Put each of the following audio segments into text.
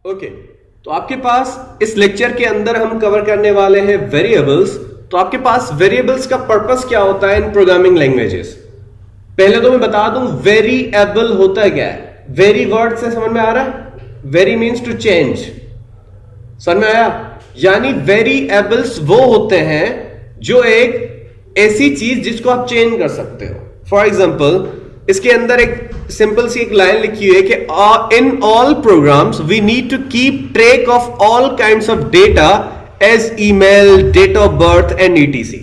Okay, तो आपके पास इस लेक्चर के अंदर हम कवर करने वाले हैं वेरिएबल्स। तो आपके पास वेरिएबल्स का पर्पस क्या होता है इन प्रोग्रामिंग लैंग्वेजेस? पहले तो मैं बता दूं वेरिएबल होता क्या है। वेरी वर्ड से समझ में आ रहा है? वेरी मीन्स टू चेंज, समझ में आया? यानी वेरिएबल्स वो होते हैं जो एक ऐसी चीज जिसको आप चेंज कर सकते हो। फॉर एग्जाम्पल इसके अंदर एक सिंपल सी एक लाइन लिखी हुई है कि in all programs we need to keep track of all kinds of data as email, date of birth and etc.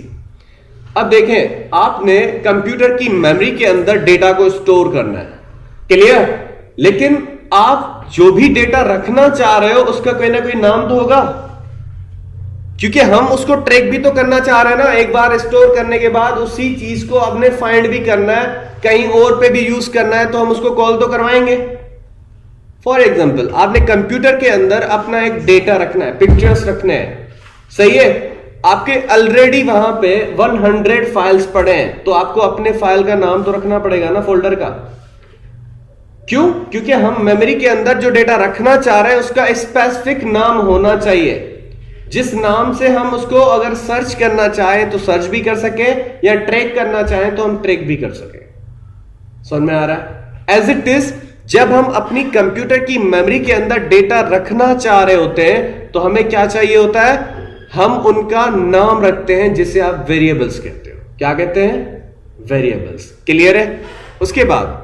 अब देखें, आपने कंप्यूटर की मेमोरी के अंदर डेटा को स्टोर करना है, क्लियर? लेकिन आप जो भी डेटा रखना चाह रहे हो उसका कोई ना कोई नाम तो होगा, क्योंकि हम उसको ट्रैक भी तो करना चाह रहे हैं ना। एक बार स्टोर करने के बाद उसी चीज को अपने फाइंड भी करना है, कहीं और पे भी यूज करना है, तो हम उसको कॉल तो करवाएंगे। फॉर एग्जाम्पल आपने कंप्यूटर के अंदर अपना एक डेटा रखना है, पिक्चर्स रखने हैं, सही है? आपके ऑलरेडी वहां पे 100 फाइल्स पड़े हैं, तो आपको अपने फाइल का नाम तो रखना पड़ेगा ना, फोल्डर का। क्यों? क्योंकि हम मेमोरी के अंदर जो डेटा रखना चाह रहे हैं उसका स्पेसिफिक नाम होना चाहिए, जिस नाम से हम उसको अगर सर्च करना चाहें तो सर्च भी कर सके, या ट्रैक करना चाहें तो हम ट्रैक भी कर सके। समझ में आ रहा है? एज इट इज, जब हम अपनी कंप्यूटर की मेमोरी के अंदर डेटा रखना चाह रहे होते हैं तो हमें क्या चाहिए होता है? हम उनका नाम रखते हैं, जिसे आप वेरिएबल्स कहते हो। क्या कहते हैं? वेरिएबल्स। क्लियर है? उसके बाद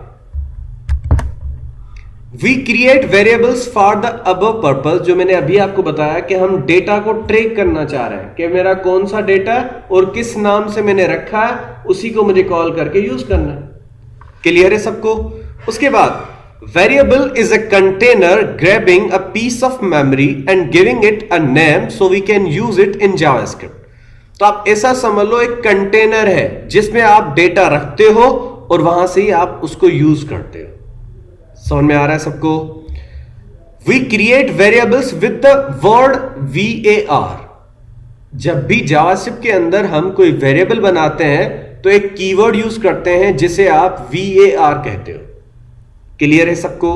we create variables for the above purpose, जो मैंने अभी आपको बताया कि हम डेटा को ट्रैक करना चाह रहे हैं कि मेरा कौन सा डेटा और किस नाम से मैंने रखा है, उसी को मुझे कॉल करके यूज करना है। क्लियर है सबको? उसके बाद variable is a container grabbing a piece of memory and giving it a name so we can use it in JavaScript. तो आप ऐसा समझ लो, एक कंटेनर है जिसमें आप डेटा रखते हो और वहां से ही आप उसको यूज करते हो। समझ में आ रहा है सबको? We create variables with the word VAR। जब भी जावास्क्रिप्ट के अंदर हम कोई वेरिएबल बनाते हैं तो एक कीवर्ड यूज करते हैं जिसे आप VAR कहते हो। क्लियर है सबको?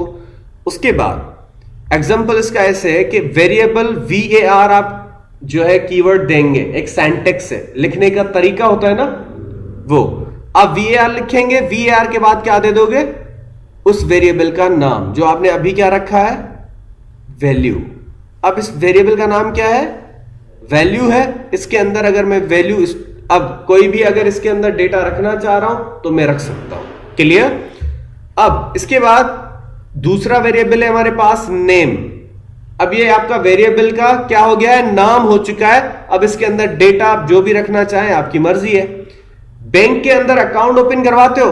उसके बाद एग्जांपल इसका ऐसे है कि वेरिएबल VAR आप जो है कीवर्ड देंगे, एक सिंटैक्स है, लिखने का तरीका होता है ना वो। आप VAR लिखेंगे, VAR के बाद क्या दे दोगे? उस वेरिएबल का नाम, जो आपने अभी क्या रखा है? वैल्यू। अब इस वेरिएबल का नाम क्या है? वैल्यू है। इसके अंदर अगर मैं वैल्यू, अब कोई भी अगर इसके अंदर डेटा रखना चाह रहा हूं तो मैं रख सकता हूं। क्लियर? अब इसके बाद दूसरा वेरिएबल है हमारे पास नेम। अब ये आपका वेरिएबल का क्या हो गया है? नाम हो चुका है। अब इसके अंदर डेटा आप जो भी रखना चाहें आपकी मर्जी है। बैंक के अंदर अकाउंट ओपन करवाते हो,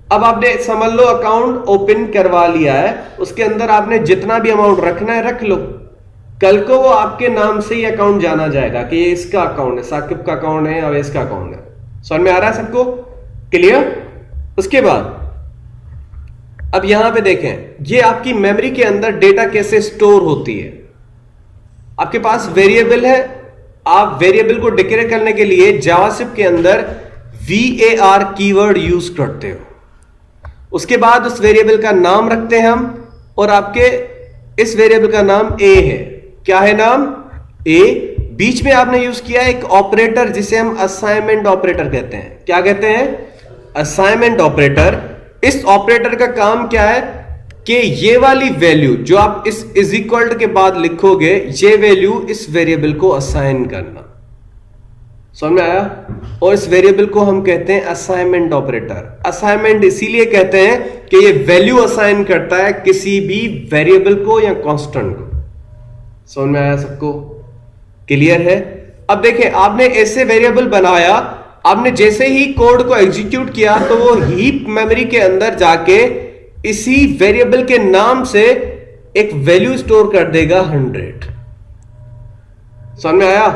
अब आपने समझ लो अकाउंट ओपन करवा लिया है, उसके अंदर आपने जितना भी अमाउंट रखना है रख लो। कल को वो आपके नाम से ही अकाउंट जाना जाएगा कि ये इसका अकाउंट है, साकिब का अकाउंट है या इसका अकाउंट है। समझ में आ रहा है सबको? क्लियर? उसके बाद अब यहां पे देखें, ये आपकी मेमोरी के अंदर डेटा कैसे स्टोर होती है। आपके पास वेरिएबल है, आप वेरिएबल को डिक्लेयर करने के लिए जावास्क्रिप्ट के अंदर VAR कीवर्ड यूज करते हो। उसके बाद उस वेरिएबल का नाम रखते हैं हम, और आपके इस वेरिएबल का नाम A है। क्या है नाम? A। बीच में आपने यूज किया एक ऑपरेटर जिसे हम असाइनमेंट ऑपरेटर कहते हैं। क्या कहते हैं? Assignment operator. इस ऑपरेटर का काम क्या है कि ये वाली वैल्यू जो आप इस इज इक्वल के बाद लिखोगे, ये वैल्यू इस वेरिएबल को असाइन करना। समझ में आया? और इस वेरिएबल को हम कहते हैं असाइनमेंट ऑपरेटर। असाइनमेंट इसीलिए कहते हैं कि ये वैल्यू असाइन करता है किसी भी वेरिएबल को या कांस्टेंट को। समझ में आया सबको? क्लियर है? अब देखें, आपने ऐसे वेरिएबल बनाया, आपने जैसे ही कोड को एग्जीक्यूट किया तो वो हीप मेमोरी के अंदर जाके इसी वेरिएबल के नाम से एक वैल्यू स्टोर कर देगा 100। समझ में आया?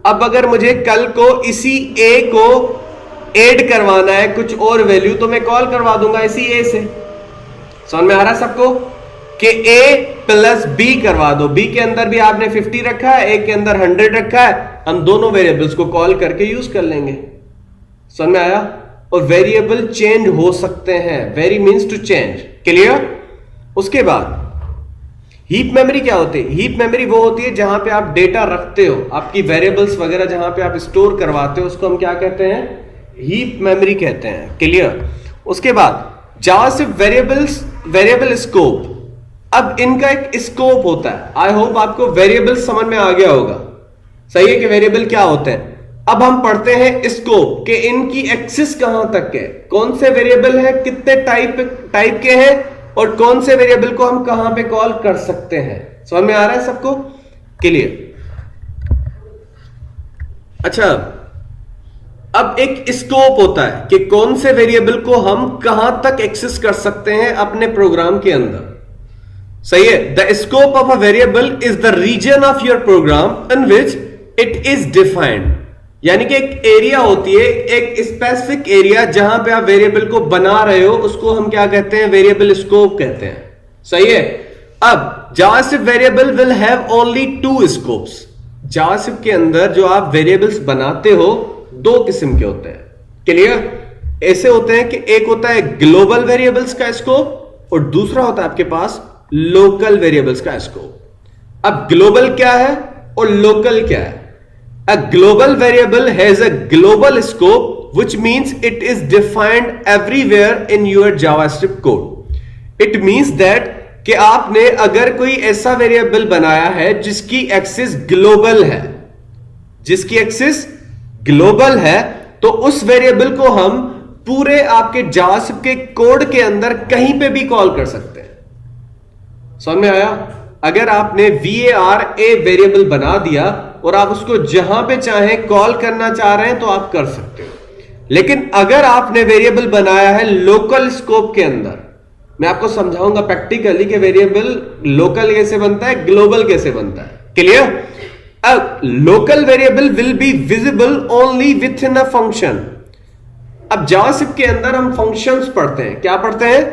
अब अगर मुझे कल को इसी A को ऐड करवाना है कुछ और वैल्यू, तो मैं कॉल करवा दूंगा इसी A से। समझ में आ रहा है सबको? कि A प्लस B करवा दो। B के अंदर भी आपने 50 रखा है, A के अंदर 100 रखा है, हम दोनों वेरिएबल्स को कॉल करके यूज कर लेंगे। समझ में आया? और वेरिएबल चेंज हो सकते हैं। Vary means to change. Clear? उसके बाद हीप मेमोरी क्या होती है? हीप मेमोरी वो होती है जहां पे आप डेटा रखते हो, आपकी वेरिएबल्स वगैरह जहां पे आप स्टोर करवाते हो, उसको हम क्या कहते हैं? हीप मेमोरी कहते हैं। क्लियर? उसके बाद जावास्क्रिप्ट वेरिएबल स्कोप। अब इनका एक स्कोप होता है। आई होप आपको वेरिएबल समझ में आ गया होगा। सही है कि वेरिएबल क्या होते हैं। अब हम पढ़ते हैं स्कोप के इनकी एक्सिस कहां तक है, कौन से वेरिएबल है, कितने टाइप के हैं, और कौन से वेरिएबल को हम कहां पे कॉल कर सकते हैं। समझ में आ रहा है सबको? क्लियर? अच्छा, अब एक स्कोप होता है कि कौन से वेरिएबल को हम कहां तक एक्सेस कर सकते हैं अपने प्रोग्राम के अंदर। सही है? The scope of a variable is the region of your program in which it is defined. यानी कि एक एरिया होती है, एक स्पेसिफिक एरिया जहां पे आप वेरिएबल को बना रहे हो, उसको हम क्या कहते हैं? वेरिएबल स्कोप कहते हैं। सही है? अब JavaScript variable will have only 2 scopes. JavaScript के अंदर जो आप वेरिएबल्स बनाते हो 2 किस्म के होते हैं। क्लियर? ऐसे होते हैं कि एक होता है ग्लोबल वेरिएबल्स का स्कोप और दूसरा होता है आपके पास लोकल वेरिएबल्स का स्कोप। अब ग्लोबल क्या है और लोकल क्या है? A global variable has a global scope, which means it is defined everywhere in your JavaScript code. It means that कि आपने अगर कोई ऐसा वेरिएबल बनाया है जिसकी एक्सिस ग्लोबल है, तो उस वेरिएबल को हम पूरे आपके जावास्क्रिप्ट के कोड के अंदर कहीं पे भी कॉल कर सकते हैं। समझ में आया? अगर आपने var वेरिएबल बना दिया और आप उसको जहां पे चाहें कॉल करना चाह रहे हैं तो आप कर सकते हो। लेकिन अगर आपने वेरिएबल बनाया है लोकल स्कोप के अंदर, मैं आपको समझाऊंगा प्रैक्टिकली कि वेरिएबल लोकल कैसे बनता है, ग्लोबल कैसे बनता है। क्लियर? अब local variable will be visible only with in a function. अब जावास्क्रिप्ट के अंदर हम फंक्शंस पढ़ते हैं। क्या पढ़ते हैं?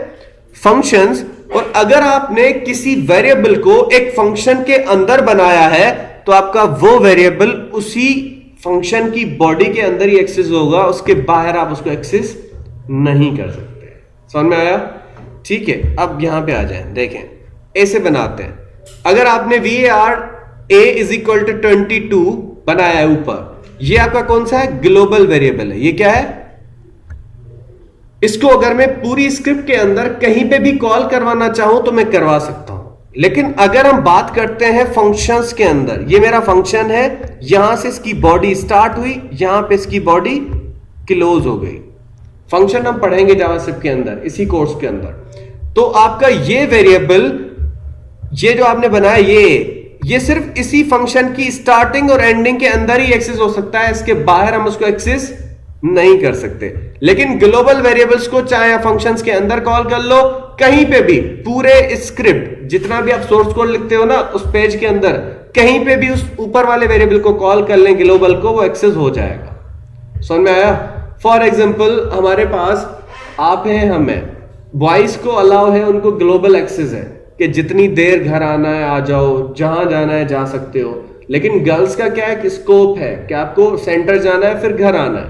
फंक्शंस। और अगर आपने किसी वेरिएबल को एक फंक्शन के अंदर बनाया है तो आपका वो वेरिएबल उसी फंक्शन की बॉडी के अंदर ही एक्सेस होगा, उसके बाहर आप उसको एक्सेस नहीं कर सकते। समझ में आया? ठीक है, अब यहां पे आ जाएं, देखें ऐसे बनाते हैं। अगर आपने var a is equal to 22 बनाया है ऊपर, ये आपका कौन सा है? ग्लोबल वेरिएबल है। ये क्या है? इसको अगर मैं पूरी स्क्रिप्ट के अंदर कहीं पे भी कॉल करवाना चाहूं तो मैं करवा सकता हूं। लेकिन अगर हम बात करते हैं फंक्शंस के अंदर, ये मेरा फंक्शन है, यहां से इसकी बॉडी स्टार्ट हुई, यहां पे इसकी बॉडी क्लोज हो गई। फंक्शन हम पढ़ेंगे जावास्क्रिप्ट के अंदर, इसी कोर्स के अंदर। तो आपका ये वेरिएबल, ये जो आपने बनाया, ये सिर्फ इसी फंक्शन की स्टार्टिंग और एंडिंग के अंदर ही एक्सेस हो सकता है, इसके बाहर हम उसको एक्सेस नहीं कर सकते। लेकिन ग्लोबल वेरिएबल्स को चाहे फंक्शंस के अंदर कॉल कर लो, कहीं पे भी, पूरे स्क्रिप्ट जितना भी आप सोर्स कोड लिखते हो ना उस पेज के अंदर, कहीं पे भी उस ऊपर वाले वेरिएबल को कॉल कर लें ग्लोबल को, वो एक्सेस हो जाएगा। समझ में आया? फॉर एग्जांपल हमारे पास आप हैं, हम हैं, बॉयज को अलाउ है, उनको ग्लोबल एक्सेस है कि जितनी देर घर आना है आ जाओ, जहां जाना है जा सकते हो। लेकिन गर्ल्स का क्या है? स्कोप है कि आपको सेंटर जाना है फिर घर आना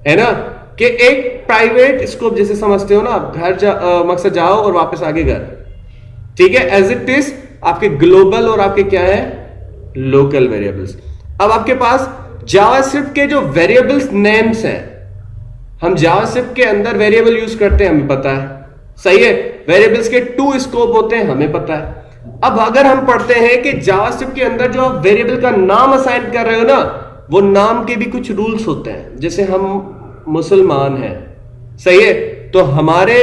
है ना, कि एक प्राइवेट स्कोप जैसे समझते हो ना आप, घर मकसद जाओ और वापस आगे घर। ठीक है? एज इट इज आपके ग्लोबल और आपके क्या है? Local variables. अब आपके पास जावास्क्रिप्ट के जो वेरिएबल्स नेम्स हैं, हम जावास्क्रिप्ट के अंदर वेरिएबल यूज करते हैं, हमें पता है। सही है? वेरिएबल्स के 2 स्कोप होते हैं, हमें पता है। अब अगर हम पढ़ते हैं कि जावास्क्रिप्ट के अंदर जो आप वेरिएबल का नाम असाइन कर रहे हो ना, वो नाम के भी कुछ रूल्स होते हैं। जैसे हम मुसलमान हैं, सही है, तो हमारे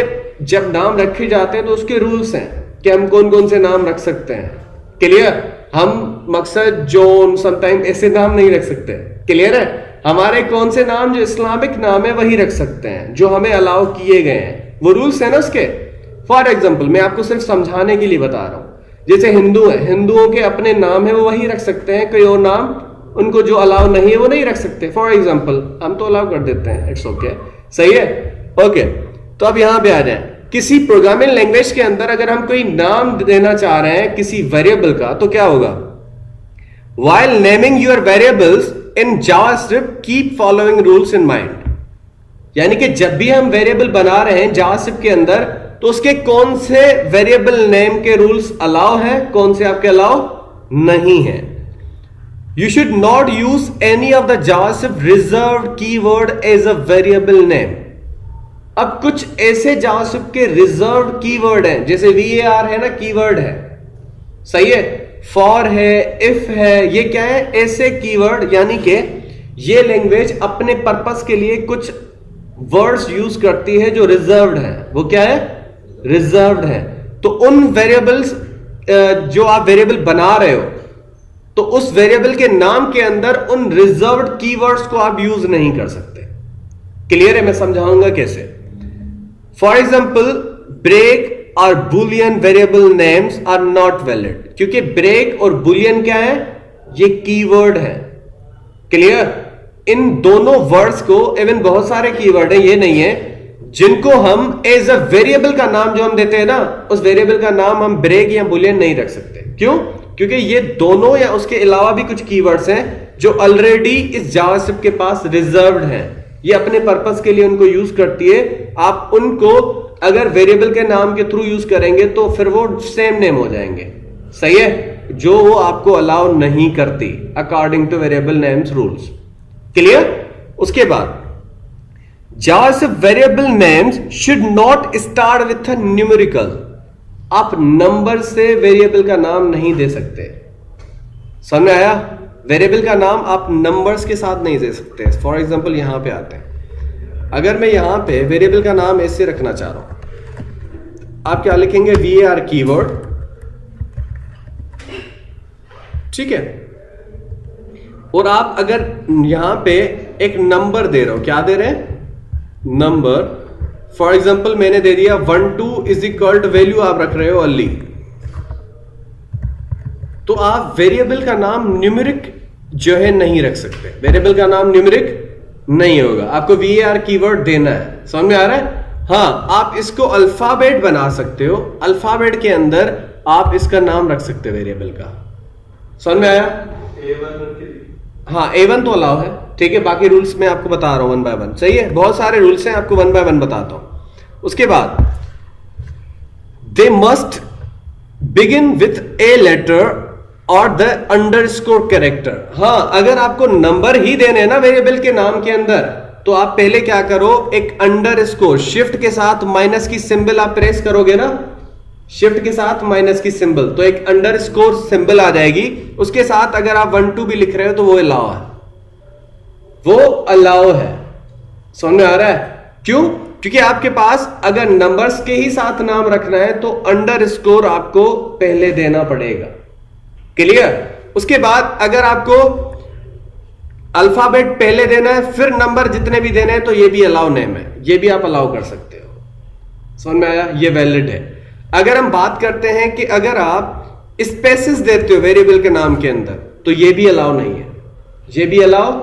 जब नाम रखे जाते हैं तो उसके रूल्स हैं कि हम कौन कौन से नाम रख सकते हैं। क्लियर? हम मकसद, जॉन, समटाइम ऐसे नाम नहीं रख सकते। क्लियर है? हमारे कौन से नाम जो इस्लामिक नाम है वही रख सकते हैं, जो हमें अलाउ किए गए हैं, वो रूल्स है ना उसके। फॉर एग्जाम्पल मैं आपको सिर्फ समझाने के लिए बता रहा हूं। जैसे हिंदू है, हिंदुओं के अपने नाम है, वो वही रख सकते हैं, कोई और नाम उनको जो अलाउ नहीं है वो नहीं रख सकते। फॉर एग्जाम्पल हम तो अलाउ कर देते हैं, इट्स ओके। सही है? ओके, तो अब यहां पे आ जाए। किसी प्रोग्रामिंग लैंग्वेज के अंदर अगर हम कोई नाम देना चाह रहे हैं किसी वेरिएबल का, तो क्या होगा? While naming your variables in JavaScript keep following rules in mind. यानी कि जब भी हम वेरिएबल बना रहे हैं जावास्क्रिप्ट के अंदर, तो तो उसके कौन से वेरिएबल नेम के रूल्स अलाउ हैं, कौन से आपके अलाउ नहीं है। You should not use any of the JavaScript reserved keyword as a variable name. अब कुछ ऐसे जावास्क्रिप्ट के रिजर्व्ड कीवर्ड हैं, जैसे var है ना, कीवर्ड है, सही है, फॉर है, इफ है, ये क्या है, ऐसे कीवर्ड, यानी कि ये लैंग्वेज अपने पर्पस के लिए कुछ वर्ड्स यूज करती है जो रिजर्व्ड है। वो क्या है, रिजर्व्ड है। तो उन वेरिएबल्स जो आप वेरिएबल बना रहे हो, तो उस वेरिएबल के नाम के अंदर उन रिजर्व्ड कीवर्ड्स को आप यूज नहीं कर सकते। क्लियर है, मैं समझाऊंगा कैसे। फॉर एग्जाम्पल, ब्रेक और boolean variable names are not valid, क्योंकि ब्रेक और बुलियन क्या है, ये कीवर्ड है। क्लियर, इन दोनों वर्ड्स को, इवन बहुत सारे कीवर्ड हैं, ये नहीं है, जिनको हम एज अ वेरिएबल का नाम जो हम देते हैं ना, उस वेरिएबल का नाम हम ब्रेक या बुलियन नहीं रख सकते। क्यों? क्योंकि ये दोनों या उसके अलावा भी कुछ कीवर्ड्स हैं जो ऑलरेडी इस जावास्क्रिप्ट के पास रिजर्व्ड हैं। ये अपने पर्पस के लिए उनको यूज करती है। आप उनको अगर वेरिएबल के नाम के थ्रू यूज करेंगे तो फिर वो सेम नेम हो जाएंगे, सही है, जो वो आपको अलाउ नहीं करती according two variable names rules. Clear? उसके बाद JavaScript variable names should not start with a numerical. आप नंबर से वेरिएबल का नाम नहीं दे सकते। समझ में आया? वेरिएबल का नाम आप नंबर्स के साथ नहीं दे सकते। फॉर एग्जांपल यहां पे आते हैं, अगर मैं यहां पे वेरिएबल का नाम ऐसे रखना चाह रहा हूं, आप क्या लिखेंगे, var कीवर्ड, ठीक है, और आप अगर यहां पे एक नंबर दे रहे हो, क्या दे रहे हैं, नंबर। फॉर एग्जाम्पल मैंने दे दिया 1 2 इज इक्वल टू वैल्यू आप रख रहे हो अर्ली, तो आप वेरिएबल का नाम न्यूमेरिक जो है नहीं रख सकते। वेरिएबल का नाम न्यूमेरिक नहीं होगा, आपको var कीवर्ड देना है। समझ में आ रहा है? हाँ, आप इसको अल्फाबेट बना सकते हो, अल्फाबेट के अंदर आप इसका नाम रख सकते हो वेरिएबल का। समझ में आया? हाँ, A1 तो अलाउ है, ठीक है, बाकी रूल्स मैं आपको बता रहा हूं 1 बाय 1, सही है, बहुत सारे रूल्स हैं, आपको 1 बाय 1 बताता हूं। उसके बाद they must begin with a letter और द अंडरस्कोर कैरेक्टर। हाँ, अगर आपको नंबर ही देने हैं ना वेरिएबल के नाम के अंदर, तो आप पहले क्या करो, एक अंडरस्कोर, शिफ्ट के साथ माइनस की सिंबल आप प्रेस करोगे ना, शिफ्ट के साथ माइनस की सिंबल, तो एक अंडरस्कोर सिंबल आ जाएगी। उसके साथ अगर आप 1 2 भी लिख रहे हो तो वो अलाउ है, वो अलाउ है। समझ में आ रहा है? क्यों? क्योंकि आपके पास अगर नंबर्स के ही साथ नाम रखना है तो अंडरस्कोर आपको पहले देना पड़ेगा। क्लियर? उसके बाद अगर आपको अल्फाबेट पहले देना है फिर नंबर जितने भी देने हैं तो ये भी अलाउ नेम है, ये भी आप अलाउ कर सकते हो। समझ में आया? ये वैलिड है। अगर हम बात करते हैं कि अगर आप स्पेसेस देते हो वेरिएबल के नाम के अंदर तो ये भी अलाउ नहीं है, ये भी अलाउ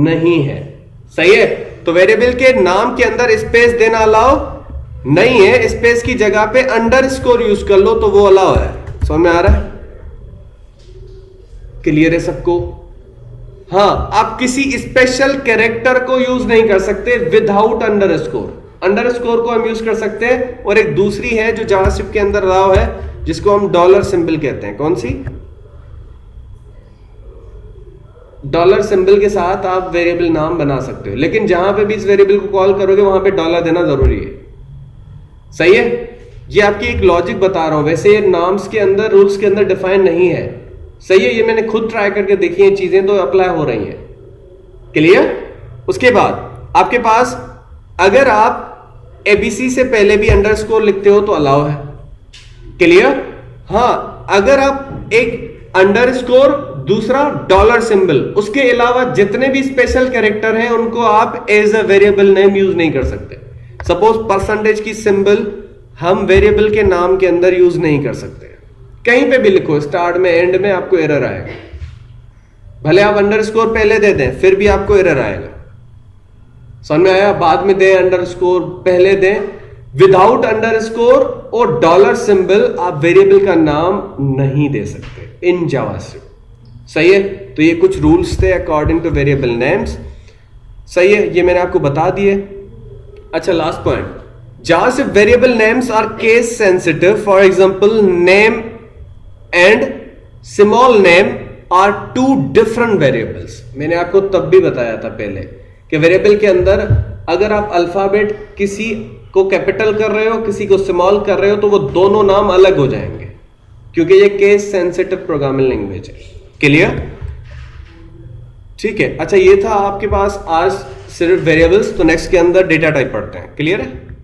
नहीं है, सही है। तो वेरिएबल के नाम के अंदर स्पेस देना अलाउ नहीं है, स्पेस की जगह पे अंडरस्कोर यूज कर लो तो वो अलाउ है। समझ में आ रहा है? क्लियर है सबको? हाँ, आप किसी स्पेशल कैरेक्टर को यूज नहीं कर सकते विदाउट अंडरस्कोर। अंडरस्कोर को हम यूज कर सकते हैं, और एक दूसरी है जो जावास्क्रिप्ट के अंदर अलाउ है, जिसको हम डॉलर सिंबल कहते हैं। कौन सी? डॉलर सिंबल के साथ आप वेरिएबल नाम बना सकते हो, लेकिन जहां पे भी इस वेरिएबल को कॉल करोगे वहां पे डॉलर देना जरूरी है, सही है। ये आपकी एक लॉजिक बता रहा हूं, वैसे ये नाम्स के अंदर, रूल्स के अंदर डिफाइन नहीं है, सही है। ये मैंने खुद ट्राई करके देखी है, चीजें तो अप्लाई हो रही हैं। क्लियर? उसके बाद आपके पास अगर आप एबीसी से पहले भी अंडरस्कोर लिखते हो तो अलाउ है। क्लियर? हाँ, अगर आप एक अंडरस्कोर, दूसरा डॉलर सिंबल, उसके अलावा जितने भी स्पेशल कैरेक्टर हैं उनको आप as a variable name use नहीं कर सकते। सपोज परसेंटेज की सिंबल हम वेरिएबल के नाम के अंदर यूज नहीं कर सकते। कहीं पे भी लिखो, स्टार्ट में, एंड में, आपको एरर आएगा। भले आप अंडरस्कोर पहले दे दें फिर भी आपको एरर आएगा। समझ में आया? बाद में दें अंडरस्कोर, पहले दें, विदाउट अंडरस्कोर और डॉलर सिंबल आप वेरिएबल का नाम नहीं दे सकते इन जावास्क्रिप्ट, सही है। तो ये कुछ रूल्स थे अकॉर्डिंग टू वेरिएबल नेम्स, सही है, ये मैंने आपको बता दिए। अच्छा, लास्ट पॉइंट, जहां से variable names are case sensitive, for example name and small name are two different variables. मैंने आपको तब भी बताया था पहले कि वेरिएबल के अंदर अगर आप अल्फाबेट किसी को कैपिटल कर रहे हो, किसी को स्मॉल कर रहे हो, तो वो दोनों नाम अलग हो जाएंगे, क्योंकि ये केस सेंसिटिव प्रोग्रामिंग लैंग्वेज है। क्लियर? ठीक है। अच्छा, ये था आपके पास आज सिर्फ वेरिएबल्स। तो नेक्स्ट के अंदर डेटा टाइप पढ़ते हैं। क्लियर है?